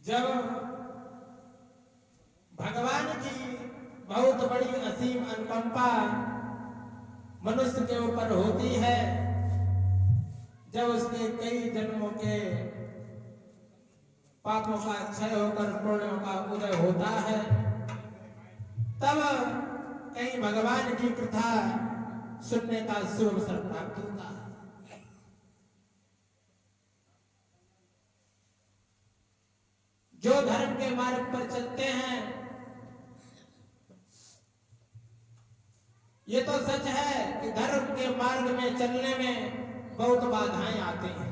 जब भगवान की बहुत बड़ी असीम अनुकंपा मनुष्य के ऊपर होती है, जब उसके कई जन्मों के पापों का क्षय होकर पुण्यों का उदय होता है, तब कहीं भगवान की कथा सुनने का शुभ अवसर प्राप्त होता है। जो धर्म के मार्ग पर चलते हैं, ये तो सच है कि धर्म के मार्ग में चलने में बहुत बाधाएं आती हैं,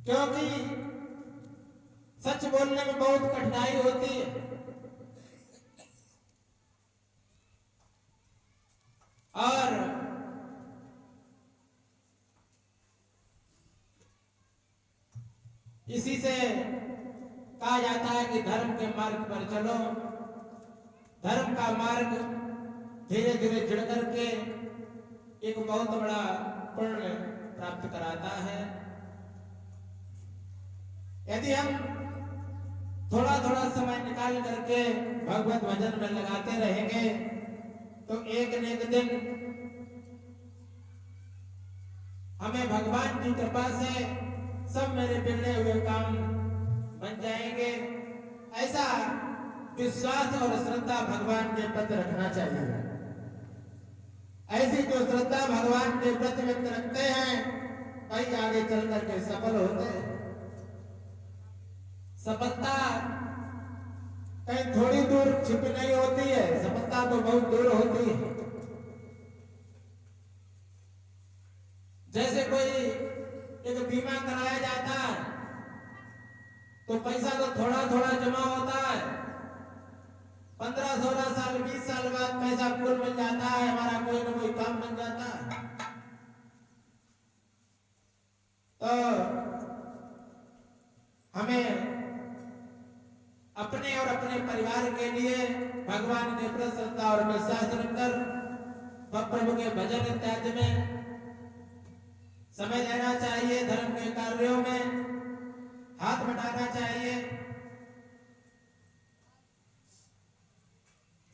क्योंकि सच बोलने में बहुत कठिनाई होती है और इसी से कहा जाता है कि धर्म के मार्ग पर चलो। धर्म का मार्ग धीरे धीरे जुड़ करके एक बहुत बड़ा पुण्य प्राप्त कराता है। यदि हम थोड़ा थोड़ा समय निकाल करके भगवत भजन में लगाते रहेंगे तो एक न एक दिन हमें भगवान की कृपा से सब मेरे बिगड़े हुए काम बन जाएंगे, ऐसा विश्वास और श्रद्धा भगवान के प्रति रखना चाहिए। ऐसी जो श्रद्धा भगवान के प्रति व्यक्त रखते हैं, कहीं आगे चल करके सफल होते हैं। सफलता कहीं थोड़ी दूर छिपी नहीं होती है, सफलता तो बहुत दूर होती है। जैसे कोई एक बीमा कराया जाता है तो पैसा तो थोड़ा थोड़ा जमा होता है, 15-16 साल 20 साल बाद पैसा पूर्ण बन जाता है, हमारा कोई ना कोई काम बन जाता है। तो हमें अपने और अपने परिवार के लिए भगवान के प्रति श्रद्धा और विश्वास रखकर प्रभु के भजन इत्यादि में समय देना चाहिए, धर्म के कार्यों में हाथ बटाना चाहिए।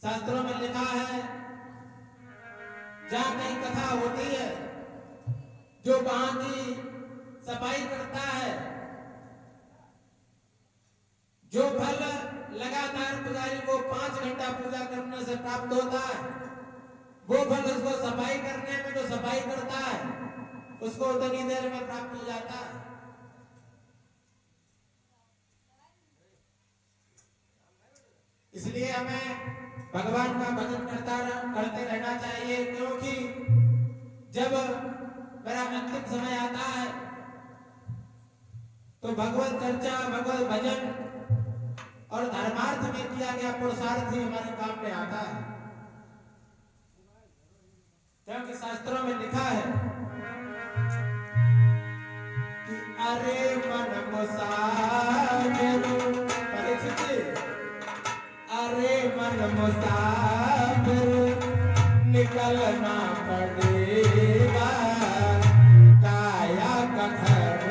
शास्त्रों में लिखा है, जहां कहीं कथा होती है, जो वहां की सफाई करता है, जो फल लगातार पुजारी को 5 घंटा पूजा करने से प्राप्त होता है, वो फल उसको सफाई करने में जो सफाई करता है उसको उतनी देर में प्राप्त हो जाता है। इसलिए हमें भगवान का भजन करते रहना चाहिए, क्योंकि जब मेरा अंतिम समय आता है तो भगवत चर्चा, भगवत भजन और धर्मार्थ में किया गया पुरुषार्थ ही हमारे काम में आता है। क्योंकि शास्त्रों में लिखा है कि अरे मन मुसाफिर, परिचित, अरे मन मुसाफिर निकलना पड़ेगा, काया का धर्म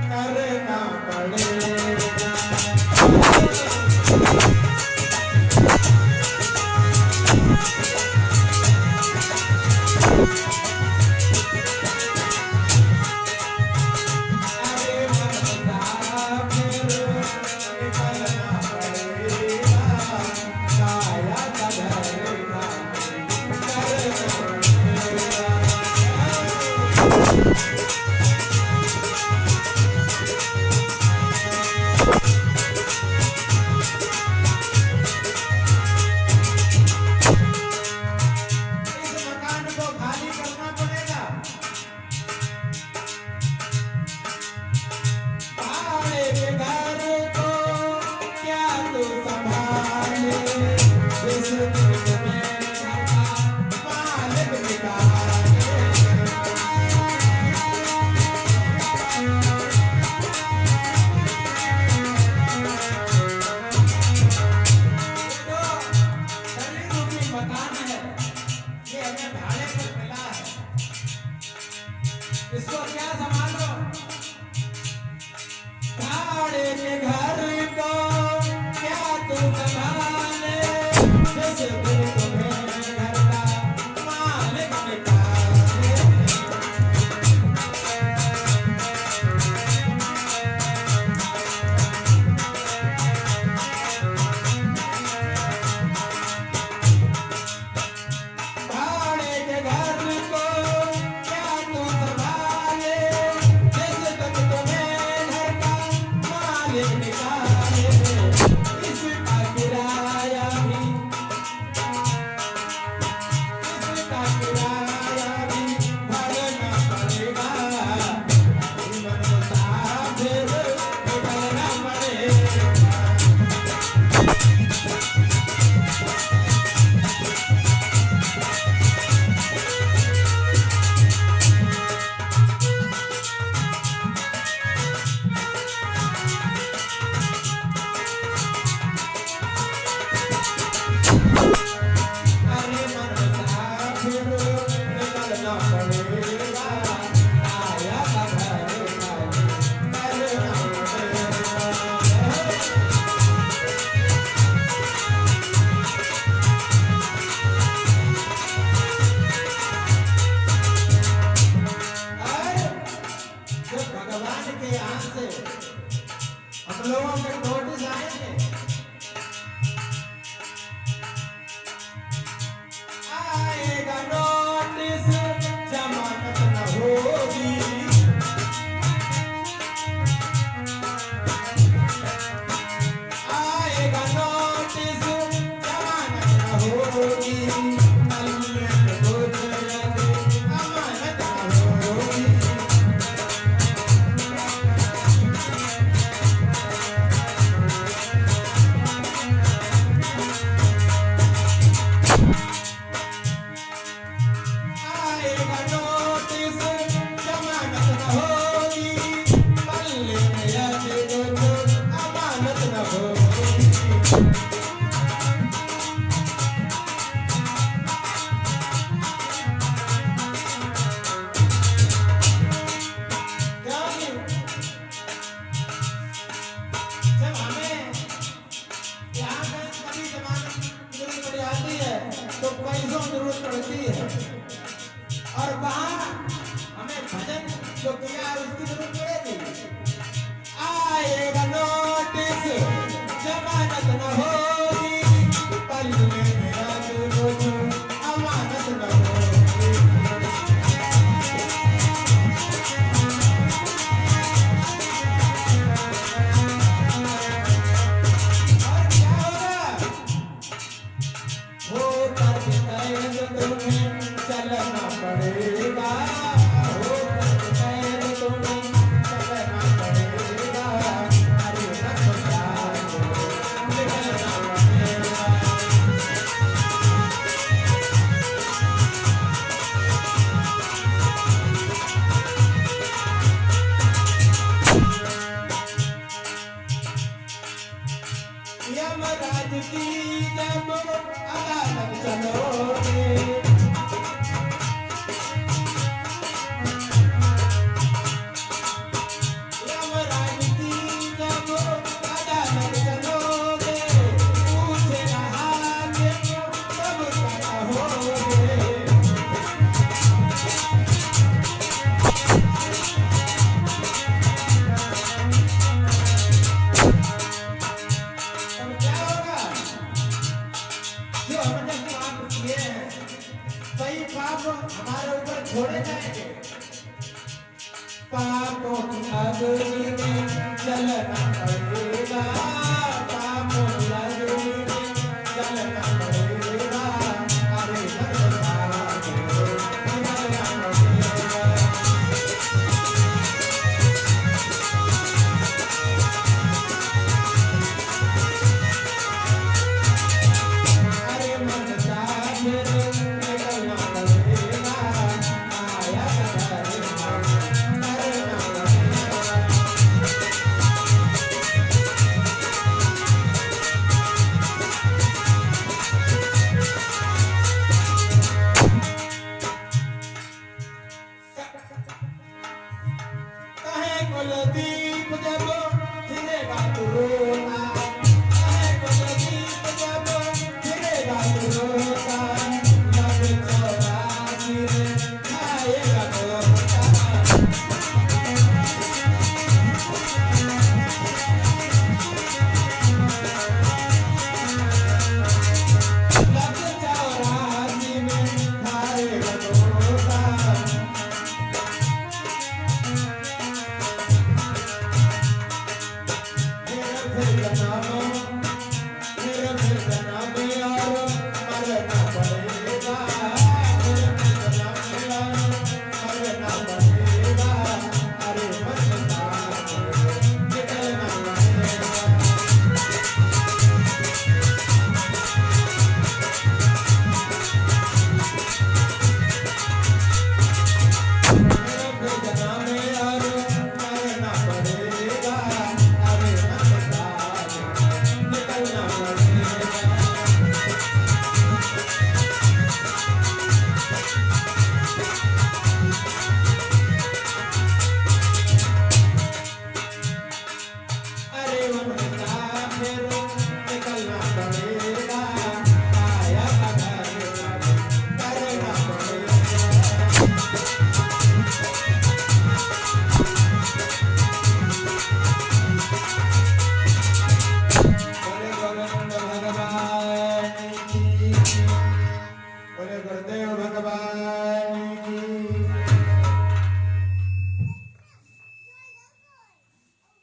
करना पड़ेगा। इसको क्या संभालो? भाड़े के घर को क्या तू संभाले, जिस दिन तुम्हें घर का मालिक निकाले। भाड़े के घर को क्या तू संभाले, जिस दिन तुम्हें घर का मालिक निकाले। इसका किराया भी भरना पड़ेगा, मन मुसाफिर निकलना पड़ेगा। अरे मन मुसाफिर निकलना पड़ेगा, आया था घर खाली करना पड़ेगा। और जो भगवान के यहाँ से हम लोगों के नोटिस आएंगे, आएगा नोटिस जमानत न होगी, आएगा नोटिस जमानत न होगी, अल्लाह को जल्दी अमानत न होगी। आएगा नोटिस जमानत न होगी, पल्ले में याद दो अमानत न होगी। क्योंकि जब हमें यहाँ पे कभी जमानत की जरूरत पड़ जाती है तो पैसों की जरूरत पड़ती है, और वहाँ हमें भजन जो किया है उसकी जरूरत पड़ेगी। आएगा नोटिस जमानत न होगी, पल्ले में याद दो अमानत न होगी। और क्या होगा? हो करके कैद तुम्हें चलना पड़ेगा, हो करके कैद तुम्हें चलना पड़ेगा, अरे रब जाने निकलना पड़ेगा। यमराज की जब अदालत चलोगे, यमराज की जब अदालत चलोगे, पूछेगा हाकिम कब तक होगे। तब क्या होगा? जो हमने पाप किए हैं, वही पाप हमारे ऊपर छोड़े जाएंगे। पापों की अग्नि में जलना पड़ेगा, पापों की अग्नि में जलना पड़ेगा, अरे नरक निकलना पड़ेगा। अरे मन सागर निकलना पड़ेगा, आया था घर करना पड़ेगा। कुलदीप जब फिरेगा तू रोता, आए कुलदीप जब फिरेगा तू रोता, लब 84 में खाएगा तोता। लब 84 में खाएगा तोता।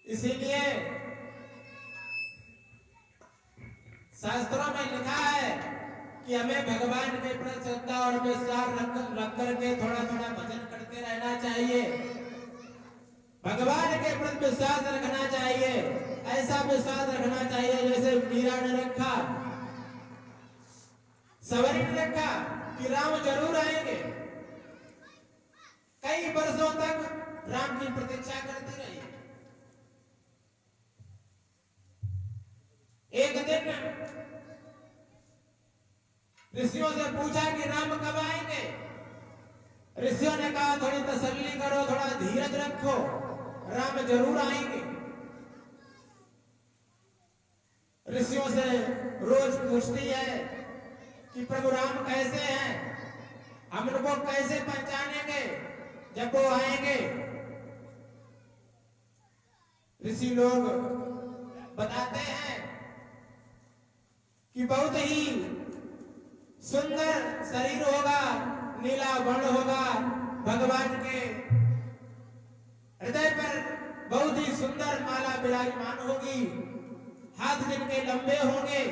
इसीलिए शास्त्रों में लिखा है कि हमें भगवान के प्रति श्रद्धा और विश्वास रख करके थोड़ा थोड़ा भजन करते रहना चाहिए। भगवान के प्रति विश्वास रखना चाहिए, ऐसा विश्वास रखना चाहिए जैसे मीरा ने रखा, सवरी ने रखा कि राम जरूर आएंगे। कई वर्षों तक राम की प्रतीक्षा करती रही। एक दिन ऋषियों से पूछा कि राम कब आएंगे। ऋषियों ने कहा थोड़ी तसल्ली करो, थोड़ा धीरज रखो, राम जरूर आएंगे। ऋषियों से रोज पूछती है कि प्रभु राम कैसे हैं, हम उनको कैसे पहचानेंगे जब वो आएंगे। ऋषि लोग बताते हैं कि बहुत ही सुंदर शरीर होगा, नीला वर्ण होगा, भगवान के हृदय पर बहुत ही सुंदर माला विराजमान होगी, हाथ जिनके लंबे होंगे।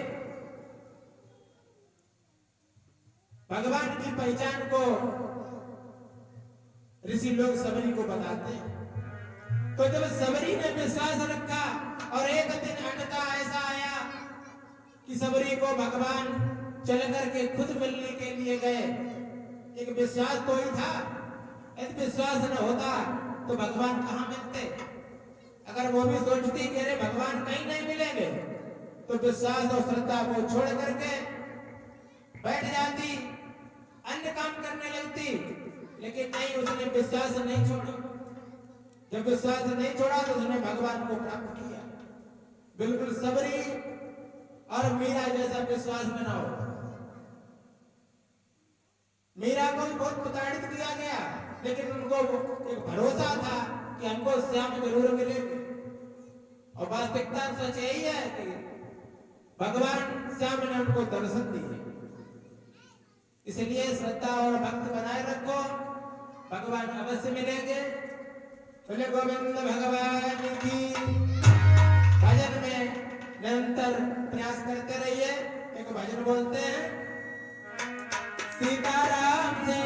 भगवान की पहचान को ऋषि लोग सबरी को बताते हैं। तो जब सबरी ने विश्वास रखा और एक दिन अटका ऐसा आया कि सबरी को भगवान चल करके खुद मिलने के लिए गए। एक विश्वास तो ही था, यदि विश्वास न होता तो भगवान कहाँ मिलते। अगर वो भी सोचती कि अरे भगवान कहीं नहीं मिलेंगे तो विश्वास और श्रद्धा को छोड़ करके बैठ जाती, अन्य काम करने लगती। लेकिन नहीं, उसने विश्वास नहीं छोड़ा। जब विश्वास नहीं छोड़ा तो उसने भगवान को प्राप्त किया। बिल्कुल सबरी और मीरा जैसा विश्वास बनाओ। मीरा को बहुत प्रताड़ित किया गया, लेकिन उनको एक भरोसा था कि हमको श्याम जरूर मिलेंगे। और वास्तविकता सच यही है कि भगवान श्याम ने उनको दर्शन दिए। इसलिए श्रद्धा और भक्त बनाए रखो, भगवान अवश्य मिलेंगे। बोले गोविंद भगवान की। भजन में निरंतर प्रयास करते रहिए। एक भजन बोलते हैं, सीताराम से